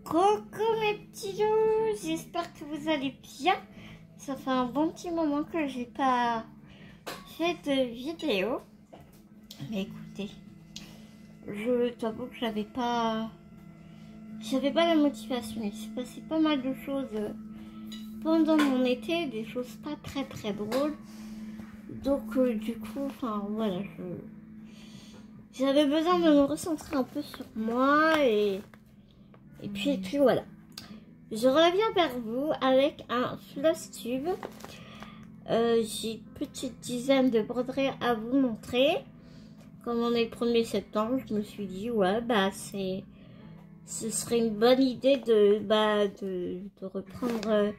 Coucou mes petits loups, j'espère que vous allez bien. Ça fait un bon petit moment que j'ai pas fait de vidéo. Mais écoutez, je t'avoue que j'avais pas la motivation. Il s'est passé pas mal de choses pendant mon été, des choses pas très drôles. Donc du coup, enfin voilà, j'avais besoin de me recentrer un peu sur moi et puis voilà. Je reviens vers vous avec un floss tube. J'ai une petite dizaine de broderies à vous montrer. Comme on est le 1er septembre, je me suis dit ouais bah ce serait une bonne idée de reprendre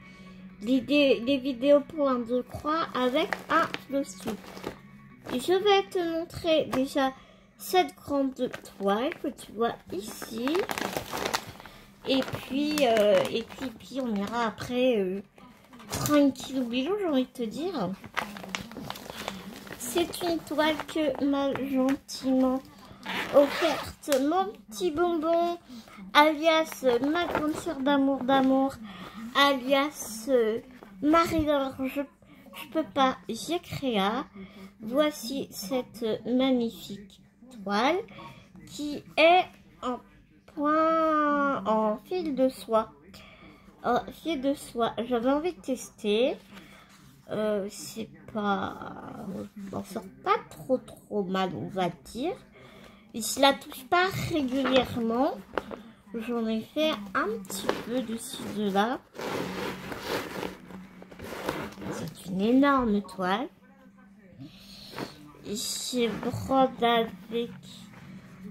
les vidéos pour un de croix avec un floss tube. Je vais te montrer déjà cette grande toile que tu vois ici. Et puis on ira après tranquille bilou, j'ai envie de te dire. C'est une toile que m'a gentiment offerte mon petit bonbon, alias ma grande sœur d'amour, alias Marie-Laure, je peux pas, j'ai créé. Voici cette magnifique toile qui est en fil de soie. J'avais envie de tester. C'est pas, on sort pas trop mal, on va dire. Et je la touche pas régulièrement. J'en ai fait un petit peu de ci de là. C'est une énorme toile. Je brode avec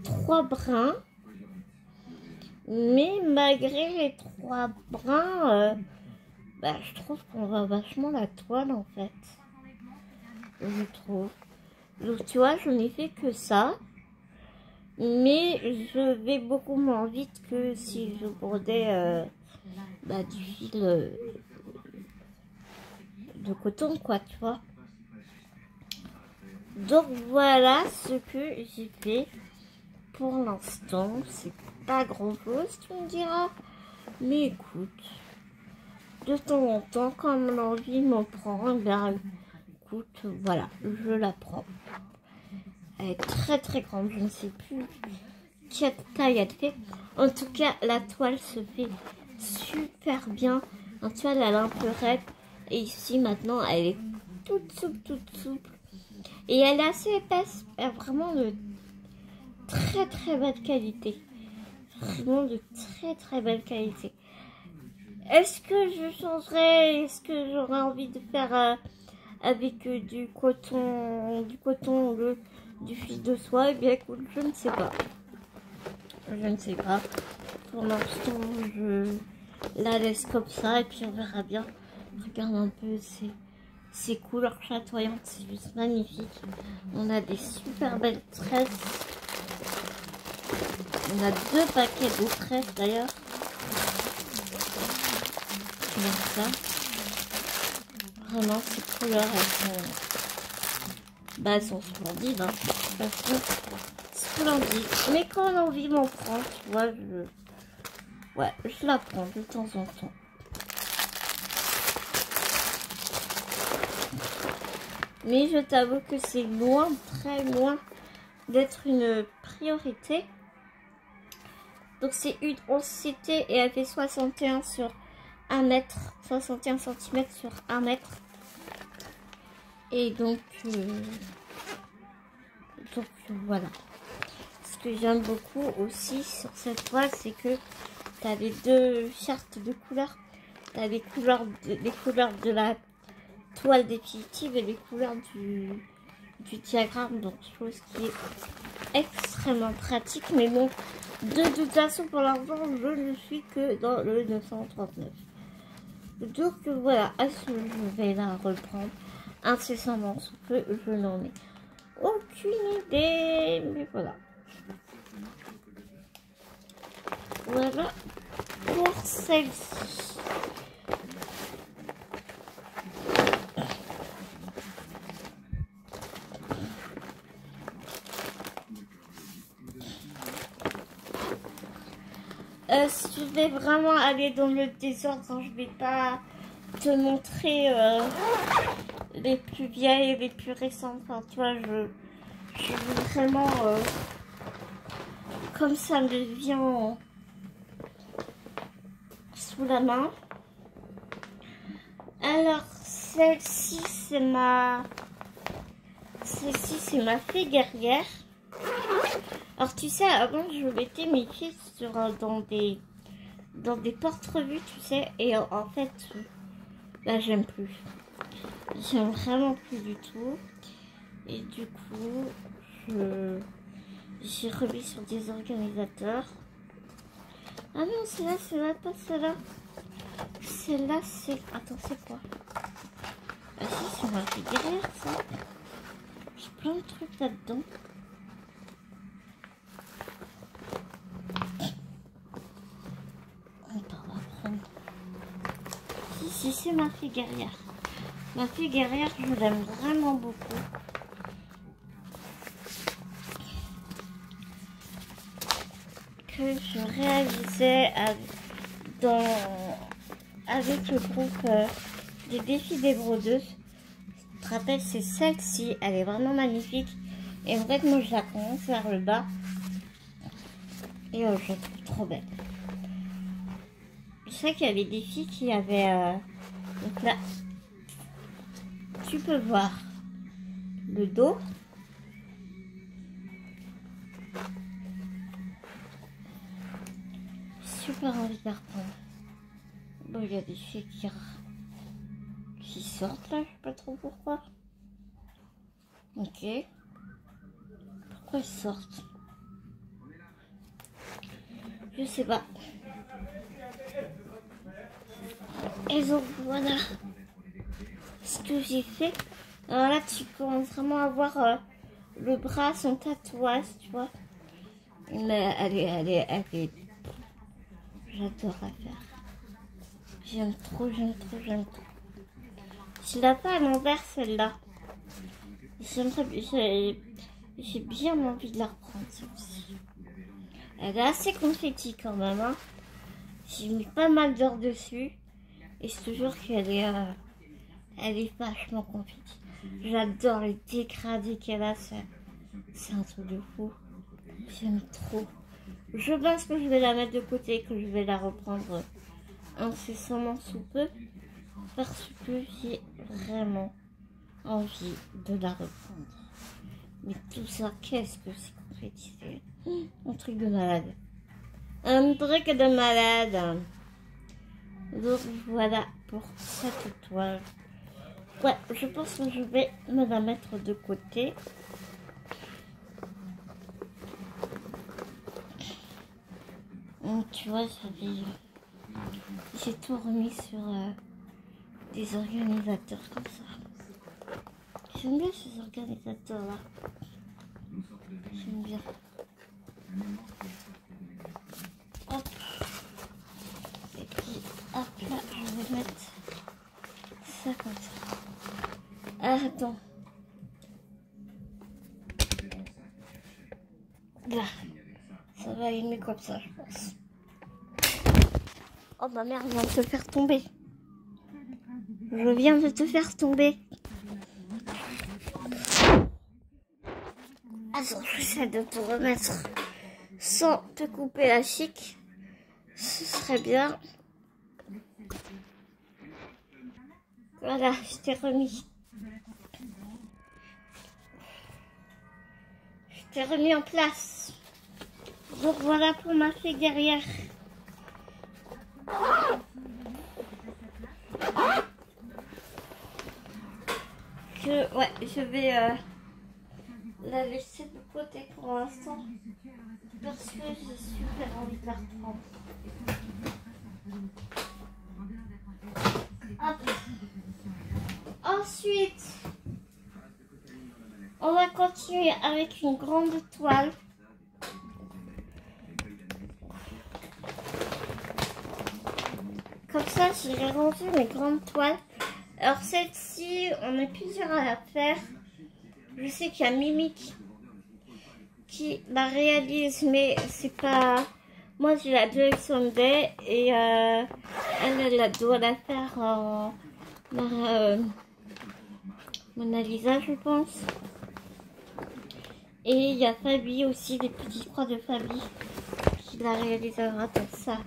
3 brins. Mais malgré les 3 brins, je trouve qu'on voit vachement la toile en fait. Je trouve. Donc tu vois, je n'ai fait que ça. Mais je vais beaucoup moins vite que si je brodais du fil de coton, quoi, tu vois. Donc voilà ce que j'ai fait pour l'instant. C'est pas grand chose, tu me diras. Mais écoute, de temps en temps, comme l'envie m'en prend, écoute, voilà, je la prends. Elle est très grande, je ne sais plus quelle taille elle fait. En tout cas, la toile se fait super bien. La toile, elle est un peu raide. Et ici, maintenant, elle est toute souple. Et elle est assez épaisse. Elle est vraiment de très belle qualité. Vraiment de très belle qualité. Est-ce que je changerais? Est-ce que j'aurais envie de faire avec du coton, du fil de soie? Eh bien écoute, je ne sais pas. Pour l'instant, je la laisse comme ça et puis on verra bien. Regarde un peu ces couleurs chatoyantes, c'est juste magnifique. On a des super belles tresses. On a 2 paquets de tresses d'ailleurs. Regarde ça. Vraiment, ces couleurs, elles sont splendides, hein. Elles sont splendides. Mais quand l'envie m'en prend, tu vois, je la prends de temps en temps. Mais je t'avoue que c'est très loin d'être une priorité. Donc c'est une 11 CT et elle fait 61 sur 1 mètre, 61 cm sur 1 mètre. Et donc voilà. Ce que j'aime beaucoup aussi sur cette toile, c'est que tu as les 2 chartes de couleurs. Tu as les couleurs de la toile définitive et les couleurs du diagramme. Donc chose qui est extrêmement pratique. Mais bon, de toute façon pour l'instant, je ne suis que dans le 939. Donc voilà, est-ce que je vais la reprendre incessamment sous peu? Je n'en ai aucune idée, mais voilà. Voilà pour celle-ci. Si je vais vraiment aller dans le désordre, je vais pas te montrer les plus vieilles et les plus récentes. Enfin, tu vois, je veux vraiment comme ça me vient sous la main. Alors, celle-ci, c'est ma fée guerrière. Alors, tu sais, avant, je mettais mes filles sur, dans des porte-revues, tu sais, et en fait, là, j'aime plus. J'aime vraiment plus du tout. Et du coup, j'ai remis sur des organisateurs. Ah non, celle-là, pas celle-là. Celle-là, c'est... Attends, c'est quoi? Ah si, c'est ma fille guerrière, ça. J'ai plein de trucs là-dedans. On va prendre... Si, c'est ma fille guerrière. Ma fille guerrière, je l'aime vraiment beaucoup. Que je réalisais avec le groupe des défis des brodeuses. Je te rappelle, c'est celle-ci. Elle est vraiment magnifique. Et en fait, moi, je la commence vers le bas. Et je la trouve trop belle. Je sais qu'il y avait des filles qui avaient... donc là, tu peux voir le dos. Super envie de la reprendre. Bon, il y a des filles qui sortent là, je sais pas trop pourquoi. Ok. Pourquoi elles sortent? Je sais pas. Et donc voilà ce que j'ai fait. Alors là, tu commences vraiment à voir le bras, son tatouage, tu vois. Mais elle est... J'adore la faire. J'aime trop. Je la fais à l'envers, celle-là. J'ai bien envie de la reprendre, celle-ci. Elle est assez confetti quand même, hein. J'ai mis pas mal d'heures dessus. Et je te jure qu'elle est vachement confetti. J'adore les dégradés qu'elle a, c'est un truc de fou. J'aime trop. Je pense que je vais la mettre de côté, que je vais la reprendre incessamment sous peu. Parce que j'ai vraiment envie de la reprendre. Mais tout ça, qu'est-ce que c'est confetti? Un truc de malade. Un truc de malade. Donc voilà pour cette toile. Ouais, je pense que je vais me la mettre de côté. Donc tu vois, j'ai tout remis sur des organisateurs comme ça. J'aime bien ces organisateurs là. J'aime bien. Hop. Et puis hop là, je vais mettre ça comme ça. Ah, attends. Là. Ça va aller mieux comme ça, je pense. Oh bah merde, je viens de te faire tomber. Je viens de te faire tomber. Attends, j'essaie de te remettre sans te couper la chic. Ce serait bien. Voilà, je t'ai remis. Je t'ai remis en place. Donc voilà pour ma fée guerrière. Ouais, je vais la laisser de côté pour l'instant. Parce que j'ai super envie de la reprendre. Hop. Ensuite, on va continuer avec une grande toile. Comme ça, j'ai rendu mes grandes toiles. Alors celle-ci, on est plusieurs à la faire. Je sais qu'il y a Mimic qui la réalise, mais c'est pas Moi, j'ai la Joy Sunday et elle doit la faire en Mona Lisa, je pense. Et il y a Fabi aussi, les petits croix de Fabi qui la réalisera. Donc ça,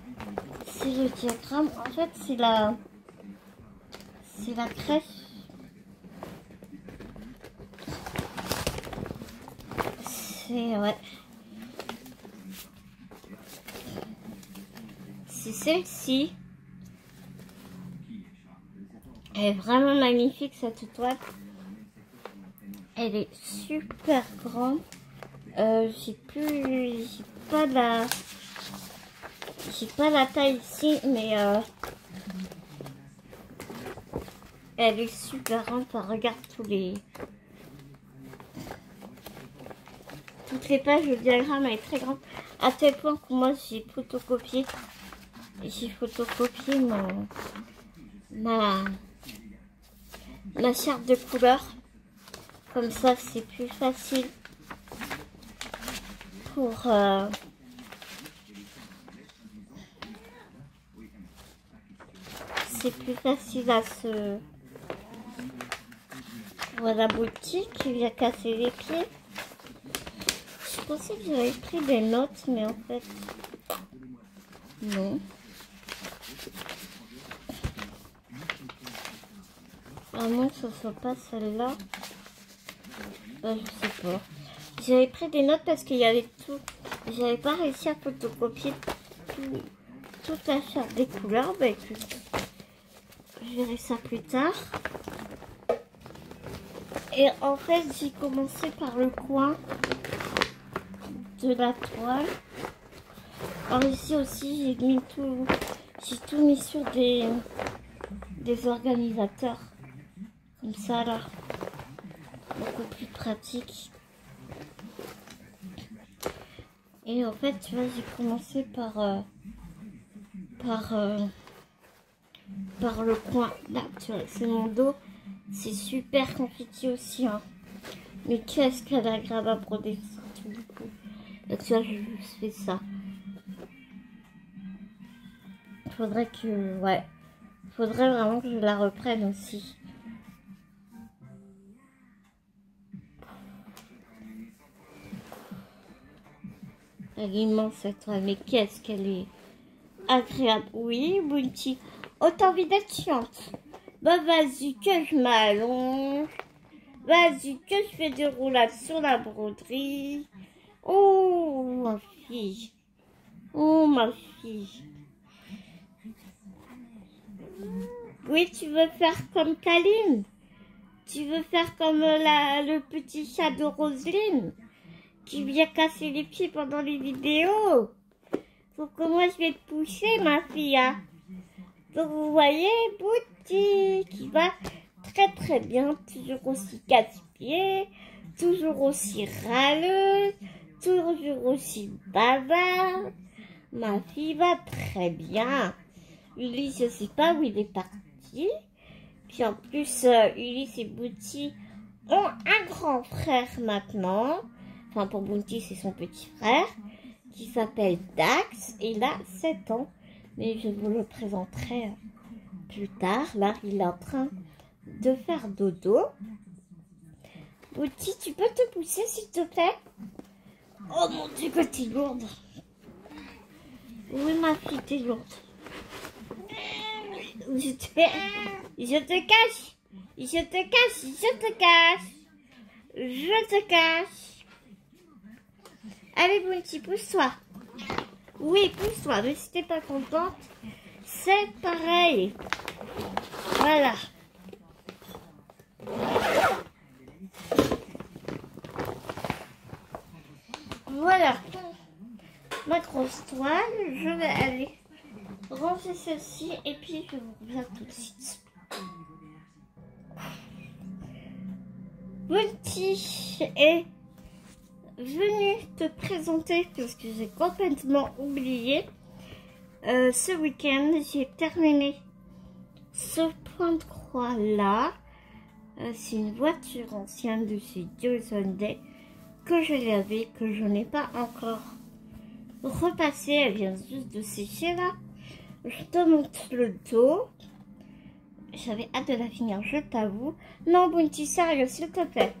c'est le diagramme. En fait, c'est la crèche. Ouais. C'est celle-ci. Elle est vraiment magnifique cette toile. Elle est super grande. J'ai pas la taille ici, mais elle est super grande. Enfin, regarde toutes les pages, le diagramme elle est très grande. À tel point que moi j'ai photocopié ma charte de couleur. Comme ça, c'est plus facile pour à se... Voilà, boutique qui vient casser les pieds. Je pensais que j'avais pris des notes, mais en fait, non. À moins que ce soit pas celle-là. Je sais pas. J'avais pris des notes parce qu'il y avait tout. J'avais pas réussi à photocopier toute la charte des couleurs. Bah écoute, je verrai ça plus tard. Et en fait, j'ai commencé par le coin de la toile. Alors ici aussi, j'ai tout mis sur des organisateurs. Comme ça là. Beaucoup plus pratique. Et en fait, tu vois, j'ai commencé par le coin. Là, tu vois, c'est mon dos. C'est super confetti aussi, hein. Mais qu'est-ce qu'elle est agréable à broder surtout du coup. Là, tu vois, je fais ça. Faudrait vraiment que je la reprenne aussi. Elle est immense cette toile, mais qu'est-ce qu'elle est agréable. Oui, Bounty. Oh, t'as envie d'être chiante. Bah vas-y que je m'allonge. Vas-y que je fais des roulades sur la broderie. Oh, ma fille. Oh, ma fille. Oui, tu veux faire comme Kaline? Tu veux faire comme le petit chat de Roselyne qui vient casser les pieds pendant les vidéos? Faut que moi je vais te pousser, ma fille. Hein. Donc vous voyez, Bouti qui va très très bien, toujours aussi casse-pied, toujours aussi râleuse, toujours aussi bavarde. Ma fille va très bien. Ulysse, je sais pas où il est parti. Puis en plus, Ulysse et Bouti ont un grand frère maintenant. Enfin, pour Bouti, c'est son petit frère qui s'appelle Dax. Et il a 7 ans. Mais je vous le présenterai plus tard. Là, il est en train de faire dodo. Bouti, tu peux te pousser, s'il te plaît? Oh mon Dieu, que t'es lourde. Oui, ma fille, t'es lourde. Je te cache. Je te cache. Je te cache. Je te cache. Allez, Bounty, pousse-toi. Oui, pousse-toi. Mais si t'es pas contente, c'est pareil. Voilà. Voilà. Ma grosse toile. Je vais aller ranger celle-ci et puis je vous reviens tout de suite. Bounty est venu te présenter, parce que j'ai complètement oublié. Ce week-end, j'ai terminé ce point de croix là. C'est une voiture ancienne de chez Joy Sunday que je l'avais, que je n'ai pas encore repasser. Elle vient juste de sécher là. Je te montre le dos. J'avais hâte de la finir, je t'avoue. Non, Bounty, sérieux, s'il te plaît.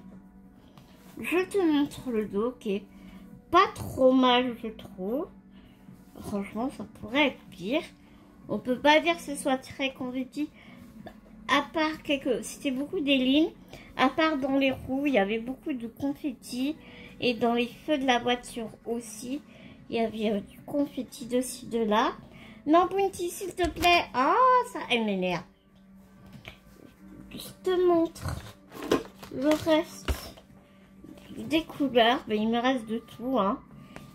Je te montre le dos qui est pas trop mal, je trouve. Franchement, ça pourrait être pire. On peut pas dire que ce soit très confetti. À part c'était beaucoup des lignes. À part dans les roues, il y avait beaucoup de confetti. Et dans les feux de la voiture aussi, il y avait du confetti de ci, de là. Non, Bounty, s'il te plaît. Ah, ça, elle m'énerve. Je te montre le reste des couleurs. Ben, il me reste de tout, hein.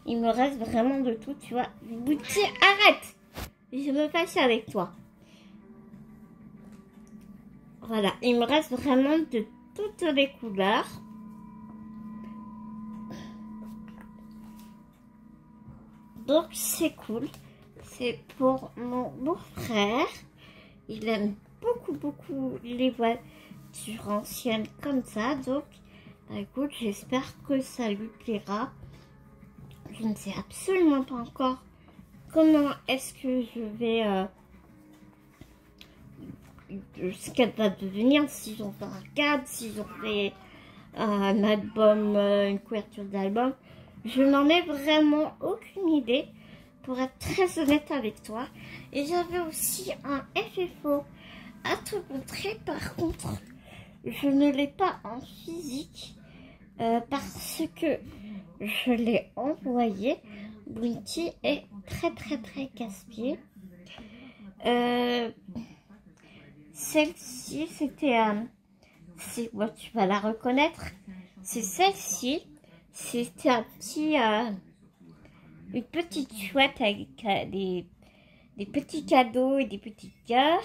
Il me reste vraiment de tout, tu vois. Bounty, arrête! Je me fâche avec toi. Voilà, il me reste vraiment de toutes les couleurs. Donc, c'est cool. C'est pour mon beau-frère. Il aime beaucoup les voitures anciennes comme ça. Donc, bah, écoute, j'espère que ça lui plaira. Je ne sais absolument pas encore comment est-ce que je vais... ce qu'elle va devenir, s'ils ont fait un cadre, s'ils ont fait un album, une couverture d'album. Je n'en ai vraiment aucune idée, pour être très honnête avec toi. Et j'avais aussi un FFO à te montrer. Par contre, je ne l'ai pas en physique parce que je l'ai envoyé. Bounty est très casse-pied. Celle-ci, c'était... ouais, tu vas la reconnaître. C'est celle-ci. C'était un petit... une petite chouette avec des petits cadeaux et des petits cœurs.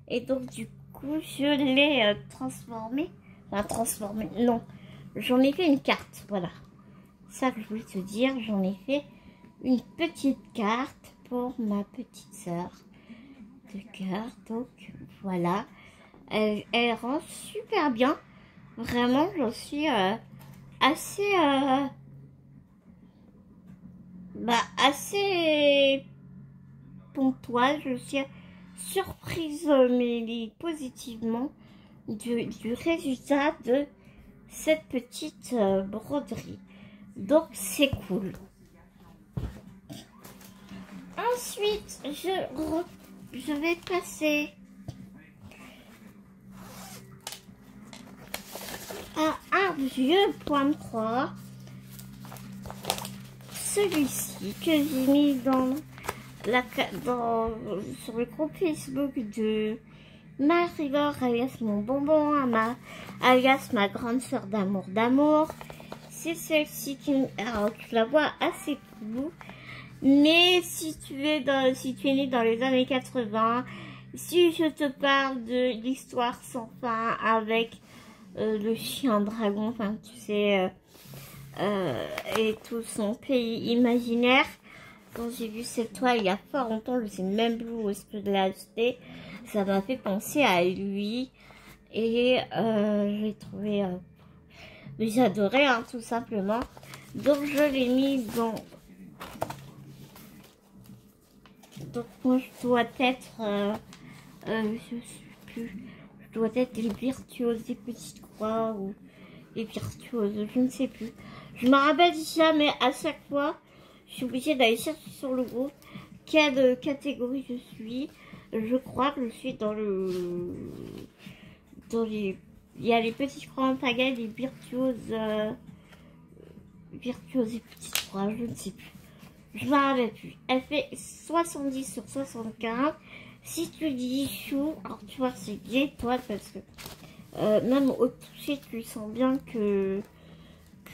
Et donc, du coup, je l'ai transformée. Enfin, transformée, non. J'en ai fait une carte, voilà. Ça que je voulais te dire. J'en ai fait une petite carte pour ma petite sœur de cœur. Donc, voilà. Elle rend super bien. Vraiment, j'en suis assez... assez ponctuelle. Je suis surprise, mais positivement, du résultat de cette petite broderie. Donc, c'est cool. Ensuite, je vais passer à un vieux point 3. Celui-ci que j'ai mis sur le groupe Facebook de Marie-Laure, alias mon bonbon, alias ma grande sœur d'amour. C'est celle-ci alors tu la vois assez floue, mais si tu es né dans les années 80, si je te parle de l'histoire sans fin avec le chien dragon, enfin tu sais, et tout son pays imaginaire. Quand j'ai vu cette toile il y a fort longtemps, je sais même plus où est-ce que je l'ai acheté. Ça m'a fait penser à lui. Et je l'ai trouvé... j'adorais, hein, tout simplement. Donc je l'ai mis dans... Donc moi je dois être... je sais plus. Je dois être les virtuoses des petites croix ou les virtuoses, je ne sais plus. Je me rappelle jamais, à chaque fois, je suis obligée d'aller chercher sur le groupe quelle catégorie je suis. Je crois que je suis dans les... Il y a les petits croix en pagaille, les virtuoses... virtuoses et petites croix, je ne sais plus. Je ne me rappelle plus. Elle fait 70 sur 75. Si tu dis chou, alors tu vois, c'est gay, toi, parce que même au toucher, tu sens bien que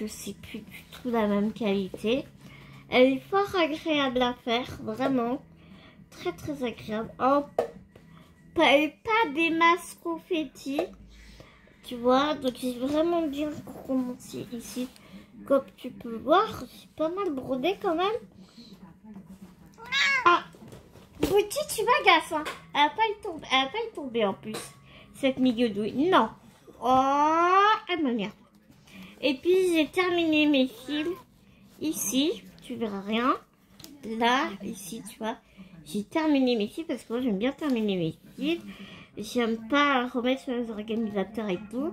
c'est plus du tout la même qualité. Elle est fort agréable à faire, vraiment. Très agréable. Oh, pas des masses confettis, tu vois. Donc j'ai vraiment bien commencé ici. Comme tu peux voir, c'est pas mal brodé quand même. Ah, Bounty, tu m'agaces, hein. Elle va pas y tomber en plus, cette milieu douille. Non. Oh, elle m'énerve. Et puis j'ai terminé mes fils ici. Tu verras rien. là, ici, tu vois, j'ai terminé mes cils parce que moi j'aime bien terminer mes cils. J'aime pas remettre sur les organisateurs et tout.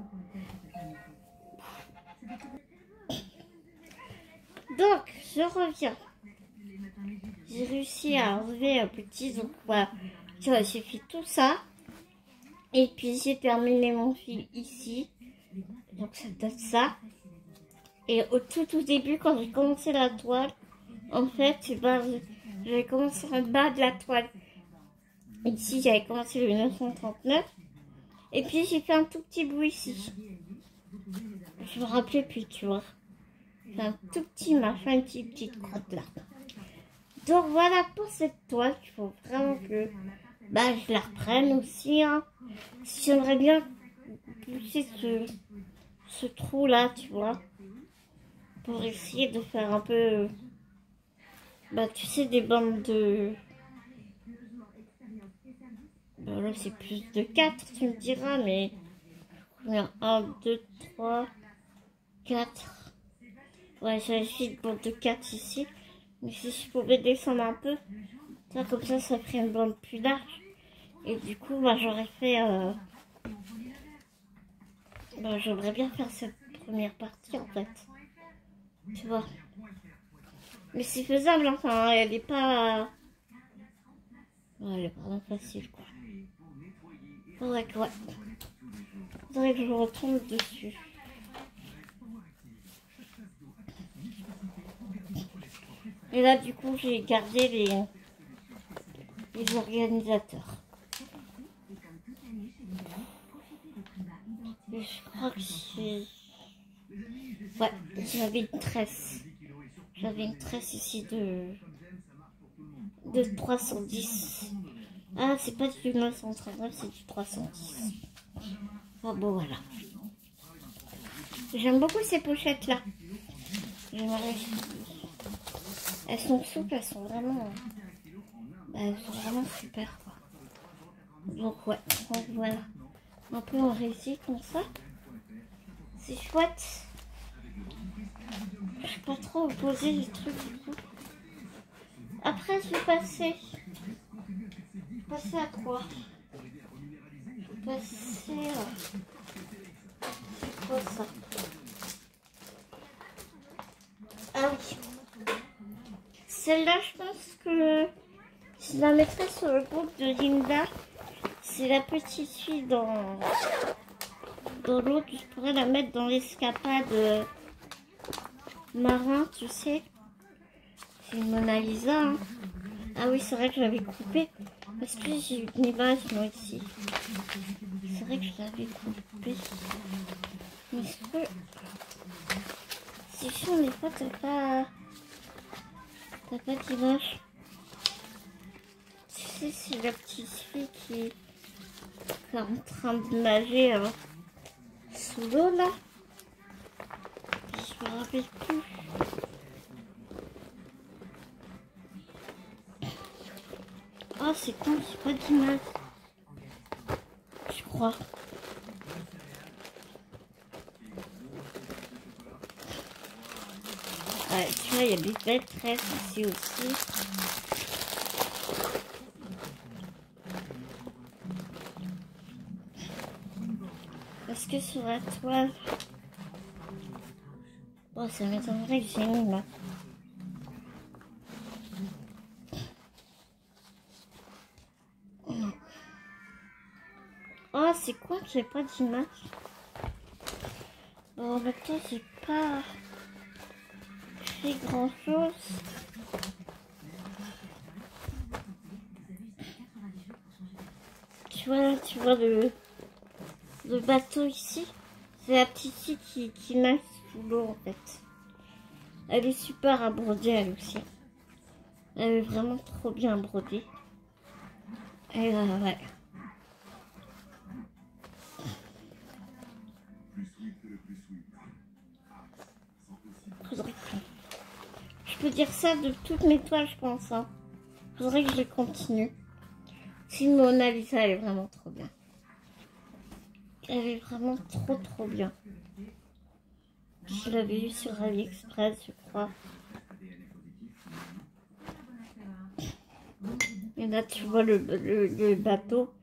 Donc, je reviens. J'ai réussi à enlever un petit, donc voilà. Tu vois, j'ai fait tout ça. Et puis j'ai terminé mon fil ici. Donc ça donne ça. Et au tout début, quand j'ai commencé la toile, en fait, j'avais commencé en bas de la toile. Ici, j'avais commencé le 939. Et puis j'ai fait un tout petit bout ici. Je me rappelais plus, tu vois. J'ai un tout petit machin, une petite crotte là. Donc voilà pour cette toile. Il faut vraiment que je la reprenne aussi. Hein. J'aimerais bien pousser ce trou là, tu vois. Pour essayer de faire un peu... tu sais, des bandes de... là, c'est plus de 4, tu me diras, mais... 1, 2, 3, 4. Ouais, j'avais fait une bande de 4 ici. Mais si je pouvais descendre un peu, comme ça ferait une bande plus large. Et du coup, j'aurais fait... j'aimerais bien faire cette première partie, en fait. Tu vois. Mais c'est faisable, enfin, elle est pas... elle est vraiment facile, quoi. Faudrait que je retombe dessus. Et là, du coup, j'ai gardé les organisateurs. Et je crois que j'ai... Ouais, j'avais une tresse. J'avais une tresse ici de 310. Ah, c'est pas du 939, c'est du 310. Enfin bon, voilà. J'aime beaucoup ces pochettes-là. Elles sont souples, elles sont vraiment super, quoi. Donc ouais, donc voilà. Un peu en récit comme ça. C'est chouette. Je sais pas trop poser les trucs du coup. Après, je vais passer à quoi? Je vais passer à... C'est quoi ça? Ah oui. Celle-là, je pense que je la mettrai sur le groupe de Linda. C'est la petite fille dans l'eau. Je pourrais la mettre dans l'escapade marin, tu sais. C'est une Mona Lisa. Hein. Ah oui, c'est vrai que je l'avais coupée. Parce que j'ai eu une image, moi, ici. C'est vrai que je l'avais coupée. Mais est-ce que... C'est chiant, des fois, t'as pas d'image. Tu sais, c'est la petite fille qui est en train de nager sous l'eau, là. Je me rappelle plus. Oh, c'est con, j'ai pas d'image. Je crois. Ouais, tu vois, il y a des belles tresses ici aussi. Parce que sur la toile... Oh, ça m'étonnerait que j'ai mis là. Oh, c'est quoi que j'ai pas d'image. Bon, en même temps, j'ai pas fait grand chose. Tu vois le bateau ici. C'est la petite fille qui nage sous l'eau en fait. Elle est super à broder elle aussi. Elle est vraiment trop bien brodée. Et ouais. Je peux dire ça de toutes mes toiles, je pense. Hein. Faudrait que je les continue. Si Mona Lisa, elle est vraiment trop bien. Elle est vraiment trop bien. Je l'avais eu sur AliExpress, je crois. Et là, tu vois le bateau.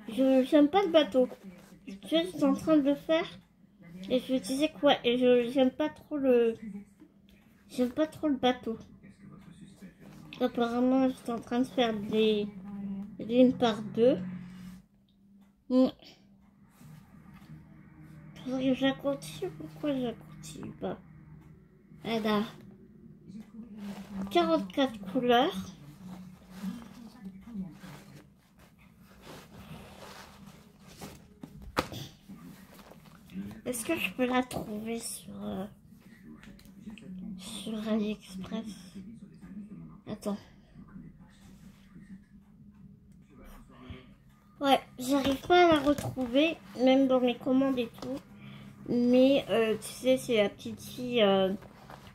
Je j'aime pas le bateau. Tu sais, j'étais en train de le faire. Et je me disais quoi. Et j'aime pas trop le... J'aime pas trop le bateau. Apparemment, j'étais en train de faire des lignes par deux. Faudrait que je la continue. Pourquoi je la continue pas? Elle a 44 couleurs. Est-ce que je peux la trouver sur AliExpress? Attends. Ouais, j'arrive pas à la retrouver, même dans mes commandes et tout. Mais tu sais, c'est la petite fille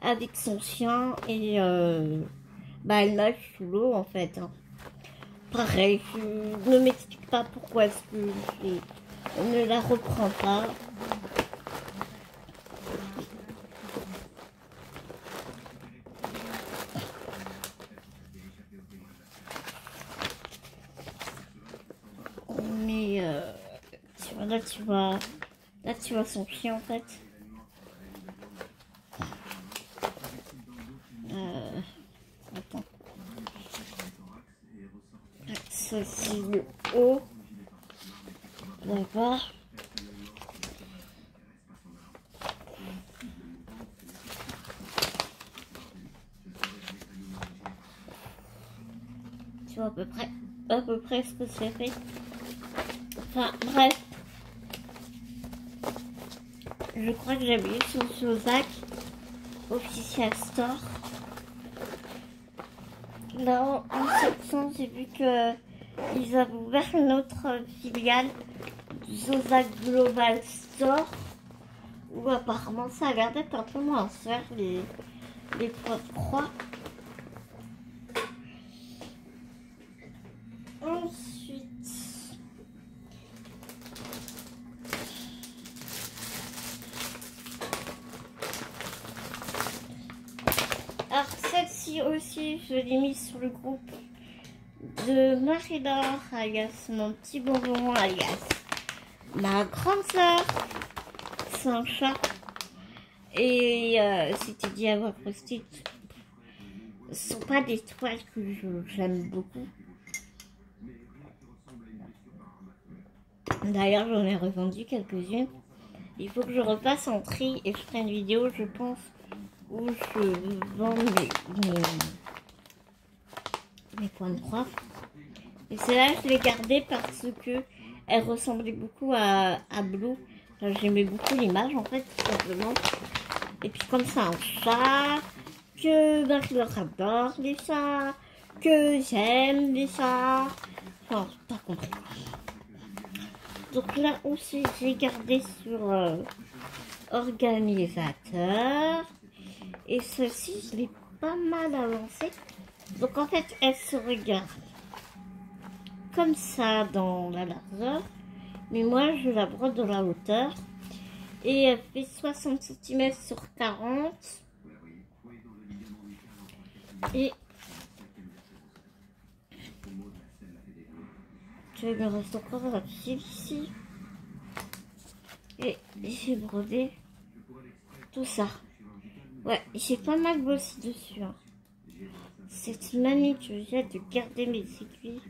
avec son chien et bah, elle nage sous l'eau en fait. Hein. Pareil, je ne m'explique pas pourquoi est-ce que je ne la reprends pas. Mais tu vois, là tu vois son chien en fait. Attends. Ça c'est le haut. D'accord. Tu vois à peu près ce que c'est fait. Enfin bref. Je crois que j'ai vu sur Zozac Official Store. Là, en septembre, j'ai vu qu'ils avaient ouvert une autre filiale du Zozac Global Store où apparemment ça a l'air d'être un peu moins cher les poids froids. Ensuite, alors celle-ci aussi, je l'ai mise sur le groupe de Marie-Laure, alias mon petit bonbon, alias ma grande soeur. C'est un chat. Et c'était dit à votre style. Ce sont pas des toiles que j'aime beaucoup. D'ailleurs, j'en ai revendu quelques-unes. Il faut que je repasse en tri et je ferai une vidéo, je pense, où je vends mes points de croix. Et celle-là, je l'ai gardée parce que elle ressemblait beaucoup à Blue. J'aimais beaucoup l'image, en fait, tout simplement. Et puis comme ça, un chat, que Marie-Laure adore les chats, que j'aime les chats. Enfin, t'as compris. Donc là aussi, j'ai gardé sur organisateur. Et celle-ci, je l'ai pas mal avancée. Donc en fait, elle se regarde comme ça dans la largeur. Mais moi, je la brode dans la hauteur. Et elle fait 60 cm sur 40. Et il me reste encore un fil ici. Et j'ai brodé tout ça. Ouais, j'ai pas mal bossé dessus. Hein. C'est une manie que j'ai de garder mes aiguilles.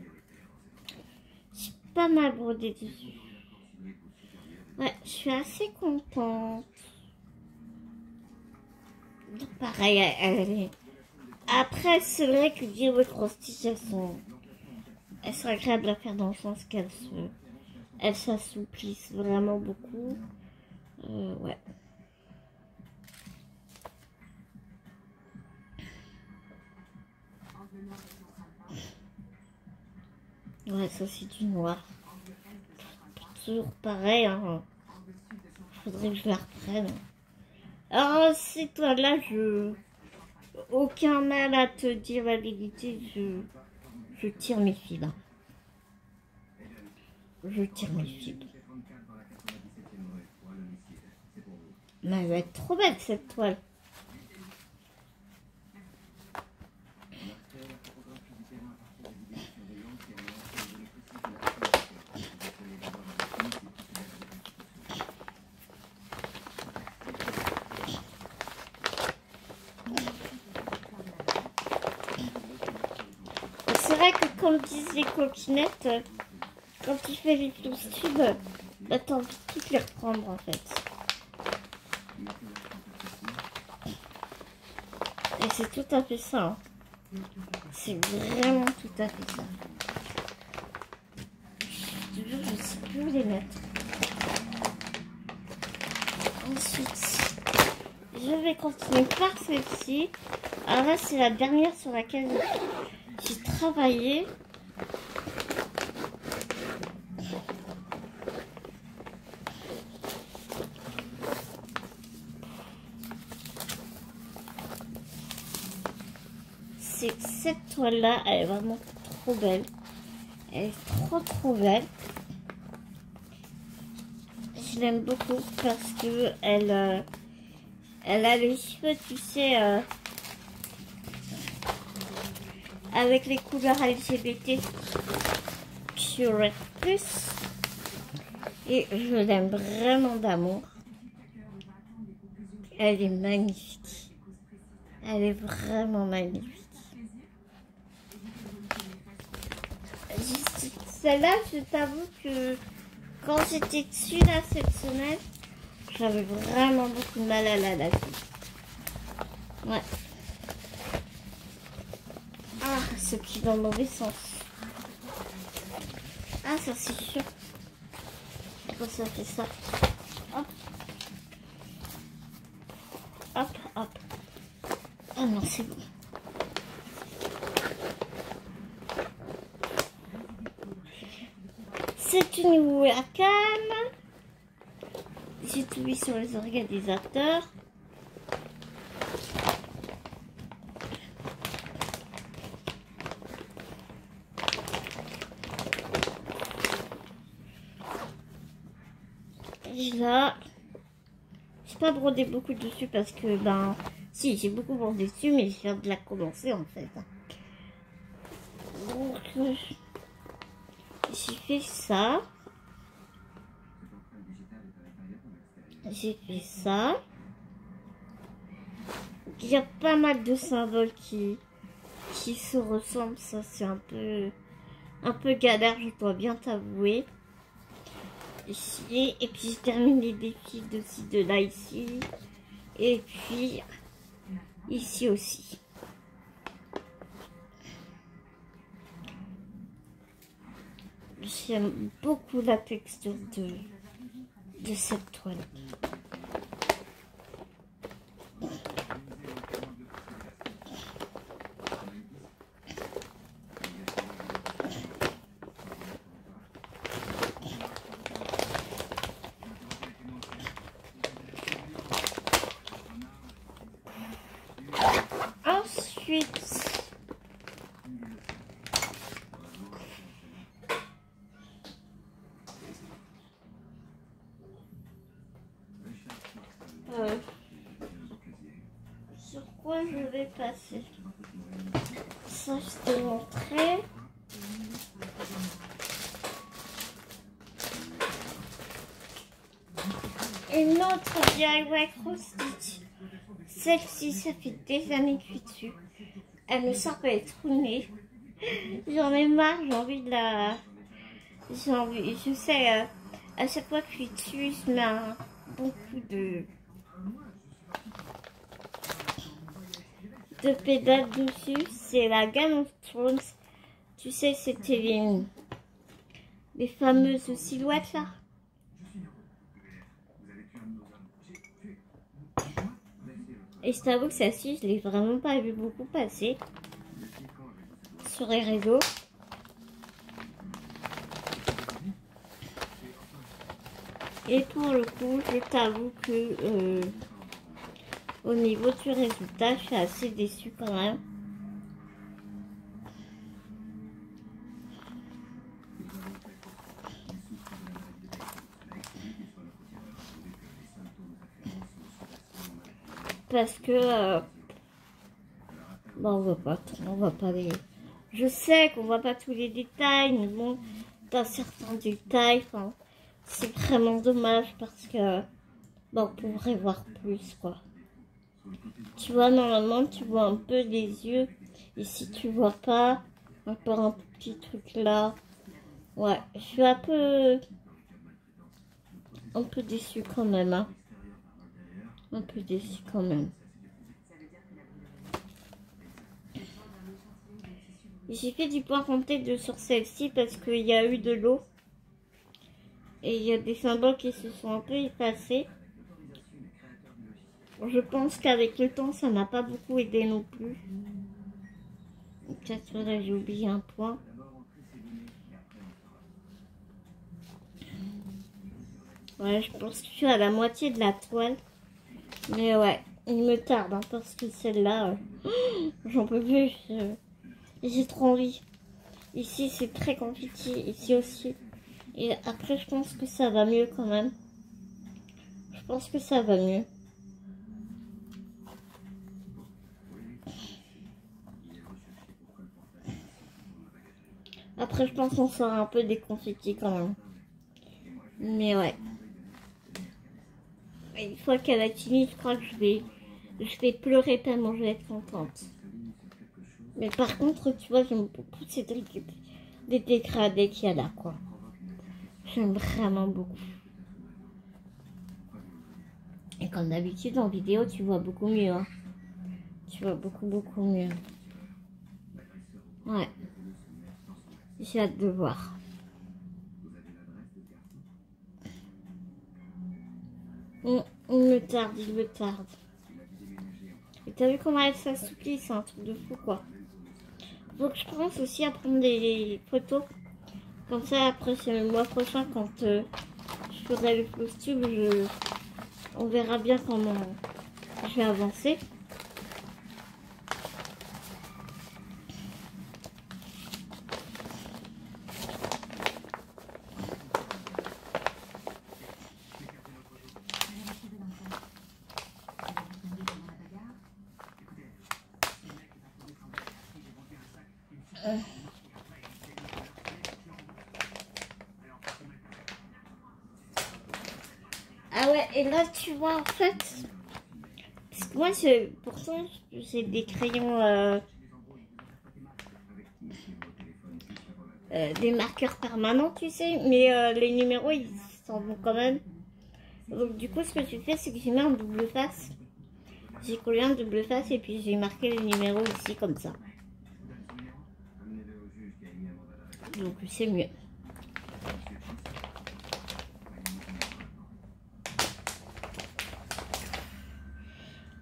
J'ai pas mal brodé dessus. Ouais, je suis assez contente. Donc pareil, elle est... Après, c'est vrai que dire les crostiches, elles sont agréables à faire dans le sens elles s'assouplissent vraiment beaucoup. Ouais. Ouais, ça c'est du noir. Toujours pareil, hein. Faudrait que je la reprenne. Alors, c'est toi là, aucun mal à te dire la vérité, je tire mes fils. Hein. Je tire mes fils. Mais elle va être trop belle cette toile. comme disent les coquinettes, quand tu fais vite le tube, bah t'as envie de toutes les reprendre en fait. Et c'est tout à fait ça. Hein. C'est vraiment tout à fait ça. Je ne sais plus où les mettre. Ensuite, je vais continuer par celle-ci. Alors là, c'est la dernière sur laquelle j'ai travaillé. C'est cette toile-là, elle est vraiment trop belle. Elle est trop belle. Je l'aime beaucoup parce que elle a les cheveux, tu sais, avec les couleurs LGBT Pure Plus. Et je l'aime vraiment d'amour. Elle est magnifique. Elle est vraiment magnifique. Celle-là, je t'avoue que quand j'étais dessus là cette semaine, j'avais vraiment beaucoup de mal à la laver. Ouais. Ah, ce qui est dans le mauvais sens. Ah, ça c'est sûr. Quand ça fait ça. Hop. Hop, hop. Ah non, c'est bon. C'est une webcam. J'ai tout mis sur les organisateurs. Et là, j'ai pas brodé beaucoup dessus parce que, ben, si, j'ai beaucoup brodé dessus, mais je viens de la commencer en fait. Donc, j'ai fait ça. J'ai fait ça. Il y a pas mal de symboles qui se ressemblent. Ça, c'est un peu galère, je dois bien t'avouer. Ici, et puis je termine les défis de là ici. Et puis, ici aussi. J'aime beaucoup la texture de cette toile. Ensuite, sur quoi je vais passer? Ça, je t'ai montré. Une autre DIY cross-stitch. Celle-ci, ça fait des années que je suis dessus. Elle me sort pas être roulée. J'en ai marre, j'ai envie de la... je sais, à chaque fois que je suis dessus, je mets un bon coup de pédale dessus. C'est la Game of Thrones. Tu sais, c'était les fameuses silhouettes là. Et je t'avoue que celle-ci, je l'ai vraiment pas vu beaucoup passer sur les réseaux. Et pour le coup, je t'avoue que au niveau du résultat, je suis assez déçue quand même. Parce que bon, on va pas les... Je sais qu'on voit pas tous les détails, mais bon, dans certains détails, enfin, c'est vraiment dommage parce que bon, on pourrait voir plus quoi. Tu vois, normalement, tu vois un peu les yeux, et si tu vois pas, Encore un petit truc là. Ouais, je suis un peu déçue quand même. Hein. Un peu déçue quand même. J'ai fait du point compté sur celle-ci parce qu'il y a eu de l'eau. Et il y a des symboles qui se sont un peu effacés. Je pense qu'avec le temps, ça n'a pas beaucoup aidé non plus. Peut-être là, j'ai oublié un point. Ouais, je pense que je suis à la moitié de la toile. Mais ouais, il me tarde hein, parce que celle-là, j'en peux plus. J'ai trop envie. Ici, c'est très compliqué. Ici aussi. Et après, je pense que ça va mieux quand même. Je pense que ça va mieux. Après, je pense qu'on sera un peu déconfiti quand même. Mais ouais. Une fois qu'elle a fini, je crois que je vais pleurer tellement je vais être contente. Mais par contre, tu vois, j'aime beaucoup ces trucs, les dégradés qu'il y a là, quoi. J'aime vraiment beaucoup. Et comme d'habitude, en vidéo, tu vois beaucoup mieux. Hein. Tu vois beaucoup mieux. Ouais. J'ai hâte de voir. Il me tarde. Et t'as vu comment elle s'assouplit, c'est un truc de fou, quoi. Donc je pense aussi à prendre des photos. Comme ça, après, c'est le mois prochain, quand je ferai le costume, on verra bien comment je vais avancer. Ah ouais, et là, tu vois, en fait, parce que moi, pourtant, j'ai des crayons, des marqueurs permanents, tu sais, mais les numéros, ils s'en vont quand même. Donc, du coup, ce que tu fais, c'est que j'ai mis un double face. J'ai collé un double face et puis j'ai marqué les numéros ici, comme ça. Donc, c'est mieux.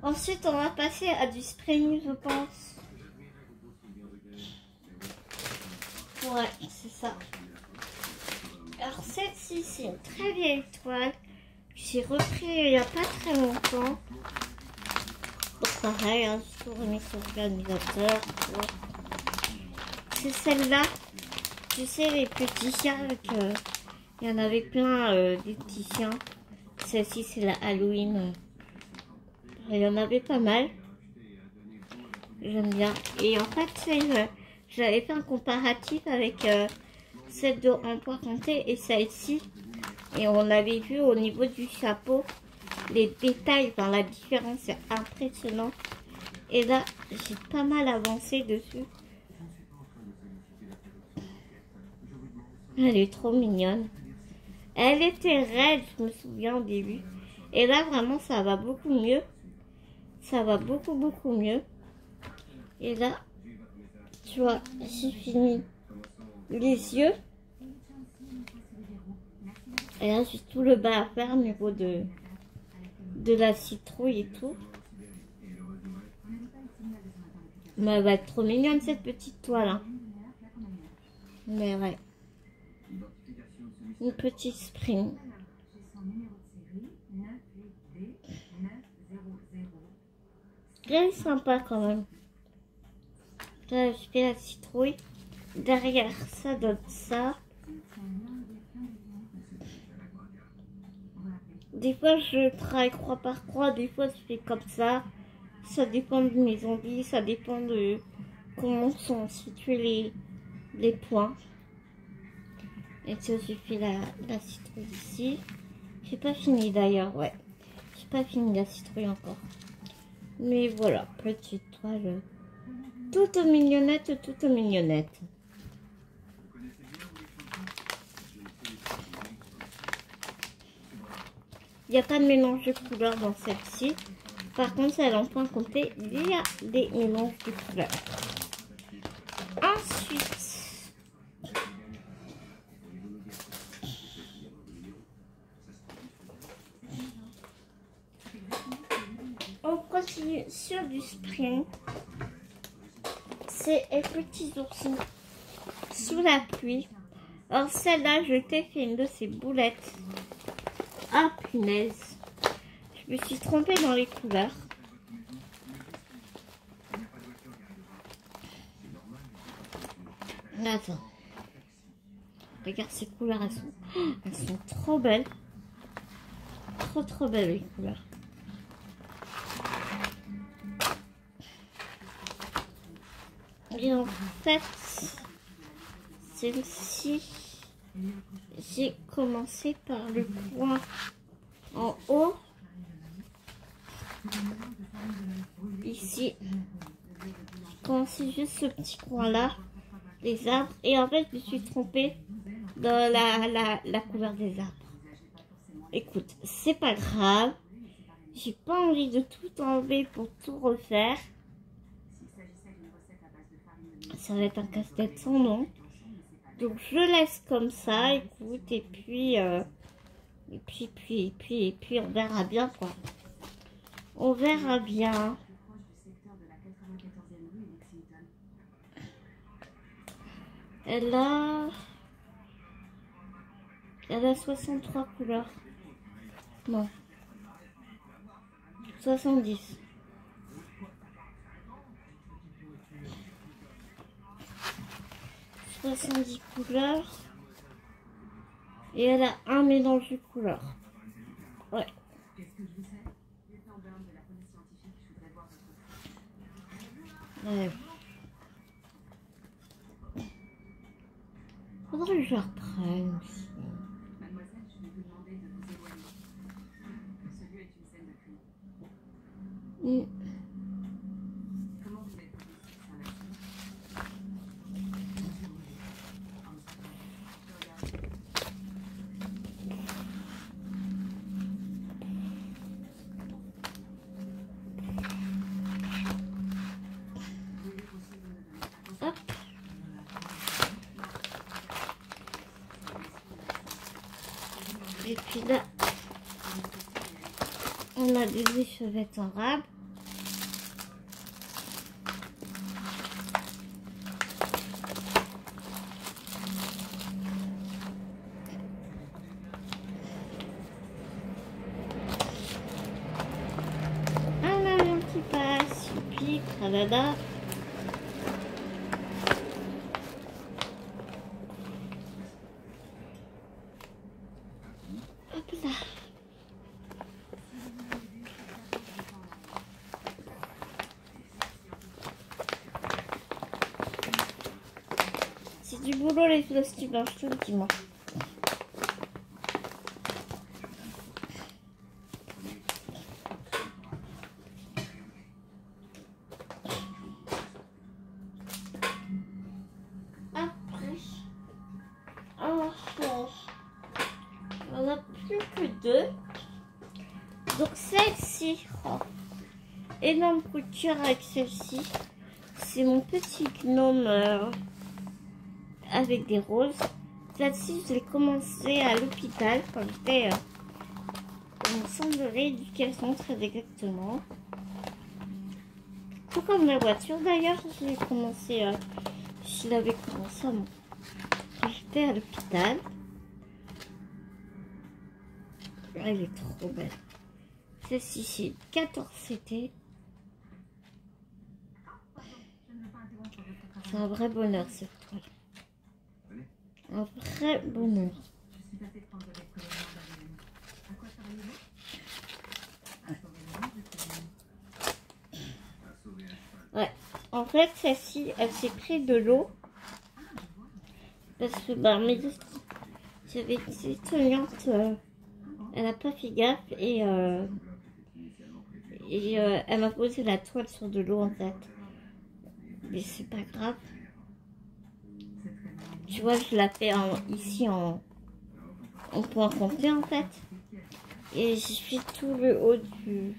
Ensuite, on va passer à du spray, je pense. Ouais, c'est ça. Alors, celle-ci, c'est une très vieille toile que j'ai repris il n'y a pas très longtemps. Donc, pareil, hein, j'ai tout remis sur l'organisateur. C'est celle-là. Tu sais, les petits chiens, il y en avait plein, des petits chiens. Celle-ci, c'est la Halloween. Il y en avait pas mal. J'aime bien. Et en fait, j'avais fait un comparatif avec celle de en point compté et celle-ci. Et on avait vu au niveau du chapeau, les détails, enfin la différence est impressionnante. Et là, j'ai pas mal avancé dessus. Elle est trop mignonne. Elle était raide, je me souviens au début. Et là, vraiment, ça va beaucoup mieux. Ça va beaucoup mieux. Et là, tu vois, j'ai fini les yeux. Et là, j'ai tout le bas à faire au niveau de la citrouille et tout. Mais elle va être trop mignonne, cette petite toile. Hein. Mais ouais. Une petite spring. Elle est sympa quand même. Là, je fais la citrouille. Derrière, ça donne ça. Des fois, je travaille croix par croix. Des fois, je fais comme ça. Ça dépend de mes envies. Ça dépend de comment sont situés les points. Et ça, j'ai fait la citrouille ici. J'ai pas fini d'ailleurs, ouais. J'ai pas fini la citrouille encore. Mais voilà, petite toile. Toute mignonnette, toute mignonnette. n'y a pas de mélange de couleurs dans celle-ci. Par contre, celle en point compté, il y a des mélanges de couleurs. Ensuite, on continue sur du Spring. C'est les petits oursons sous la pluie. Alors celle-là, je t'ai fait une de ces boulettes. Ah punaise. Je me suis trompée dans les couleurs. Attends. Regarde ces couleurs, elles sont trop belles. Trop belles les couleurs. Et en fait, celle-ci, j'ai commencé par le point en haut. Ici, j'ai commencé juste ce petit coin là, les arbres. Et en fait, je me suis trompée dans la couleur des arbres. Écoute, c'est pas grave. J'ai pas envie de tout enlever pour tout refaire. Ça va être un casse-tête sans nom. Donc je laisse comme ça, écoute, et puis on verra bien quoi. On verra bien. Elle a 63 couleurs. Non. 70. « 70 couleurs. Et elle a un mélange de couleurs. Ouais. Ouais. Faudrait que je la reprenne aussi. Hop. Et puis là, on a des échevettes en rab. Un avion qui passe, youpi, tralala. Hop là. C'est du boulot les costumes, hein, je te le dis moi. Après, on a plus que deux. Donc celle-ci, oh, énorme couture avec celle-ci. C'est mon petit gnome avec des roses. Celle-ci, je l'ai commencé à l'hôpital quand j'étais en centre de rééducation, très exactement. Tout comme la voiture d'ailleurs, je l'ai commencé, je l'avais commencé quand j'étais à l'hôpital. Elle est trop belle. Celle-ci, c'est 14 CT. C'est un vrai bonheur cette toile. Un vrai bonheur. Ouais. En fait, celle-ci, elle s'est pris de l'eau. Parce que j'avais une étudiante, elle n'a pas fait gaffe et elle m'a posé la toile sur de l'eau en fait. Mais c'est pas grave. Tu vois, je la fais ici en point compté en fait. Et je suis tout le haut de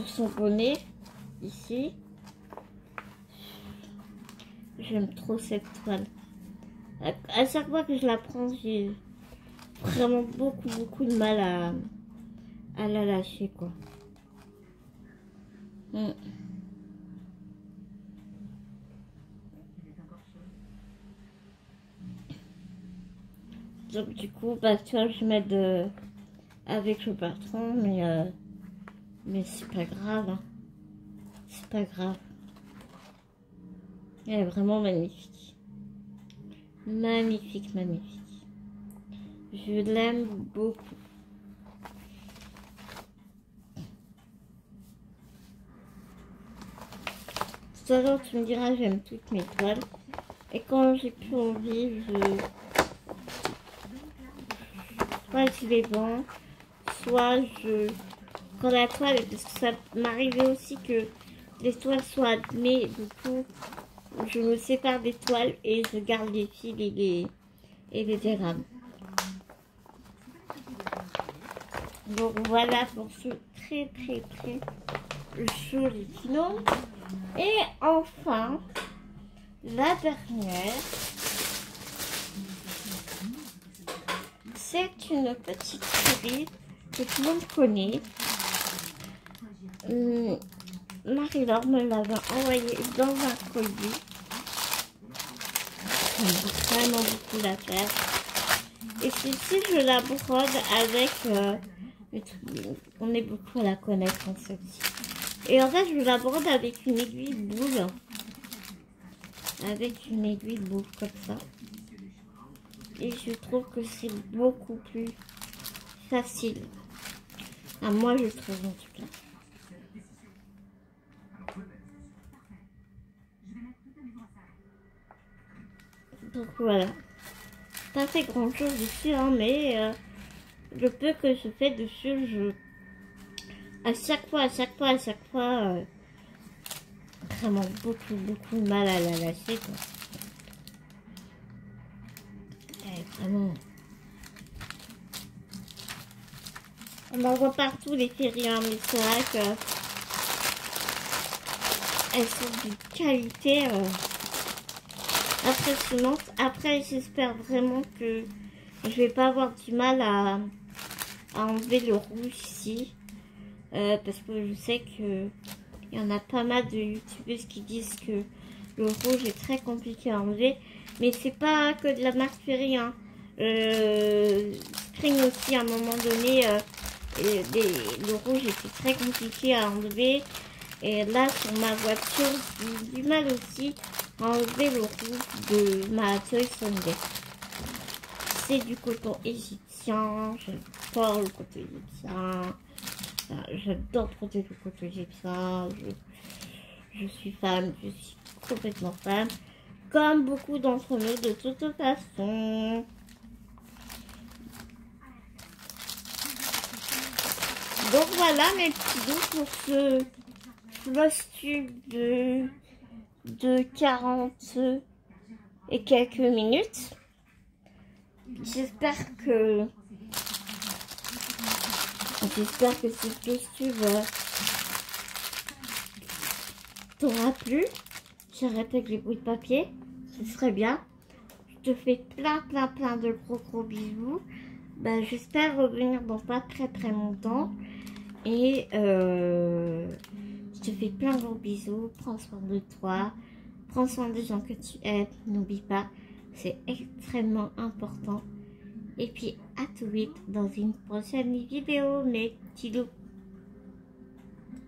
son bonnet, ici. J'aime trop cette toile. À chaque fois que je la prends, j'ai vraiment beaucoup de mal à la lâcher, quoi. Donc du coup, bah tu vois, je m'aide avec le patron, mais c'est pas grave, hein. C'est pas grave. Elle est vraiment magnifique. Magnifique. Je l'aime beaucoup. Tout à l'heure, tu me diras, j'aime toutes mes toiles. Et quand j'ai plus envie, soit je les vends, soit je prends la toile, parce que ça m'arrivait aussi que les toiles soient abîmées. Du coup, je me sépare des toiles et je garde les fils et les diagrammes. Donc voilà pour ce très joli gnome. Et enfin, la dernière, c'est une petite souris que tout le monde connaît. Marie-Laure me l'avait envoyée dans un colis. J'aime vraiment beaucoup la faire. Et celle-ci, je la brode avec... on est beaucoup à la connaître en celle-ci. Et en fait, je la brode avec une aiguille boule. Avec une aiguille boule comme ça. Et je trouve que c'est beaucoup plus facile. Ah, moi, je trouve en tout cas. Donc voilà. Pas fait grand chose dessus, hein, mais le peu que je fais dessus, à chaque fois, vraiment beaucoup de mal à la lâcher, quoi. Vraiment. On en voit partout les terriens, mais c'est vrai que elles sont de qualité impressionnante. Après, j'espère vraiment que je vais pas avoir du mal à enlever le rouge ici. Parce que je sais que il y en a pas mal de youtubeuses qui disent que le rouge est très compliqué à enlever. Mais c'est pas que de la marque Ferry, hein. Spring aussi, à un moment donné, le rouge était très compliqué à enlever. Et là, sur ma voiture, j'ai du mal aussi à enlever le rouge de ma Toy Sunday. C'est du coton égyptien. J'adore le coton égyptien. J'adore protéger le coton égyptien. Je suis fan. Je suis complètement fan. Comme beaucoup d'entre nous, de toute façon. Donc voilà mes petits doux pour ce floss tube de 40 et quelques minutes. J'espère que ce floss tube t'aura plu. J'arrête avec les bouts de papier, ce serait bien. Je te fais plein de gros bisous. Ben, j'espère revenir dans pas très longtemps. Et je te fais plein de gros bisous. Prends soin de toi. Prends soin des gens que tu aimes. N'oublie pas, c'est extrêmement important. Et puis à tout vite dans une prochaine vidéo, mes petits loups.